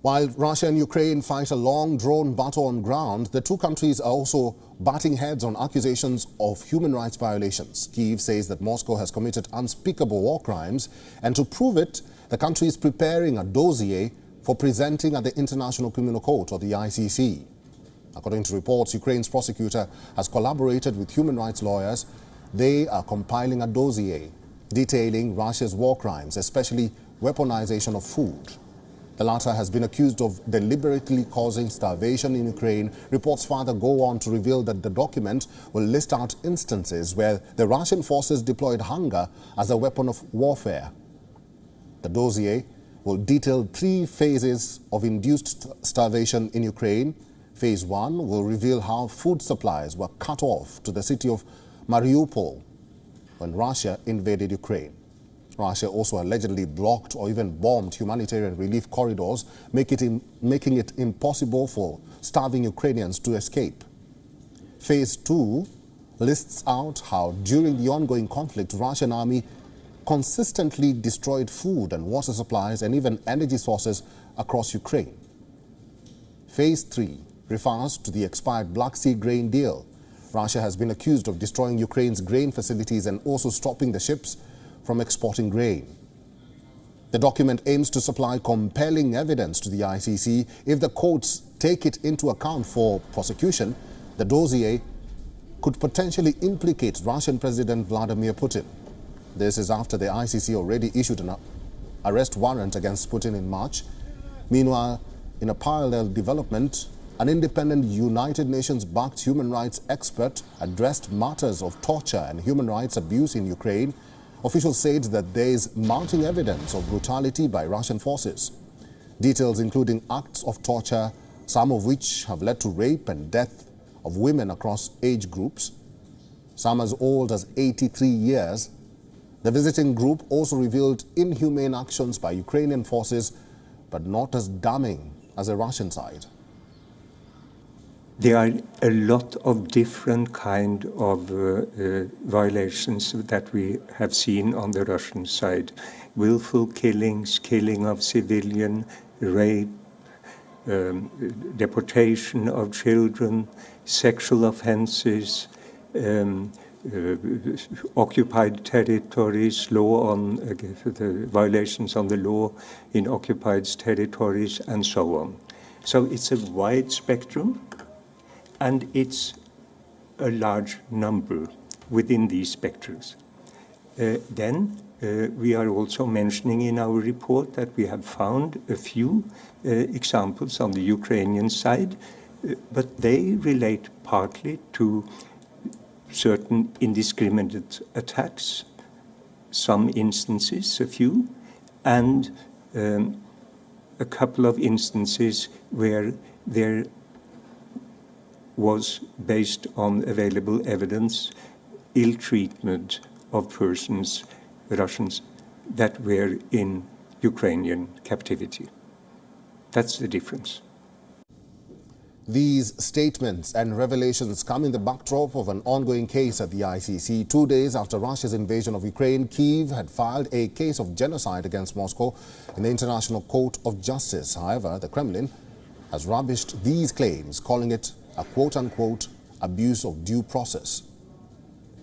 While Russia and Ukraine fight a long-drawn battle on ground, the two countries are also butting heads on accusations of human rights violations. Kyiv says that Moscow has committed unspeakable war crimes, and to prove it, the country is preparing a dossier for presenting at the International Criminal Court, or the ICC. According to reports, Ukraine's prosecutor has collaborated with human rights lawyers. They are compiling a dossier detailing Russia's war crimes, especially weaponization of food. The latter has been accused of deliberately causing starvation in Ukraine. Reports further go on to reveal that the document will list out instances where the Russian forces deployed hunger as a weapon of warfare. The dossier will detail 3 phases of induced starvation in Ukraine. Phase 1 will reveal how food supplies were cut off to the city of Mariupol when Russia invaded Ukraine. Russia also allegedly blocked or even bombed humanitarian relief corridors, making it impossible for starving Ukrainians to escape. Phase 2 lists out how, during the ongoing conflict, Russian army consistently destroyed food and water supplies and even energy sources across Ukraine. Phase 3 refers to the expired Black Sea grain deal. Russia has been accused of destroying Ukraine's grain facilities and also stopping the ships from exporting grain. The document aims to supply compelling evidence to the ICC. If the courts take it into account for prosecution, the dossier could potentially implicate Russian President Vladimir Putin. This is after the ICC already issued an arrest warrant against Putin in March. Meanwhile, in a parallel development, an independent United Nations-backed human rights expert addressed matters of torture and human rights abuse in Ukraine. Officials said that there is mounting evidence of brutality by Russian forces. Details including acts of torture, some of which have led to rape and death of women across age groups, some as old as 83 years. The visiting group also revealed inhumane actions by Ukrainian forces, but not as damning as the Russian side. There are a lot of different kind of violations that we have seen on the Russian side. Willful killings, killing of civilian, rape, deportation of children, sexual offenses, occupied territories, the violations on the law in occupied territories, and so on. So it's a wide spectrum. And it's a large number within these spectrums. Then we are also mentioning in our report that we have found a few examples on the Ukrainian side, but they relate partly to certain indiscriminate attacks, some instances, a few, and a couple of instances where there was, based on available evidence, ill treatment of persons, Russians, that were in Ukrainian captivity. That's the difference. These statements and revelations come in the backdrop of an ongoing case at the ICC. 2 days after Russia's invasion of Ukraine, Kyiv had filed a case of genocide against Moscow in the International Court of Justice. However, the Kremlin has rubbished these claims, calling it a quote-unquote abuse of due process.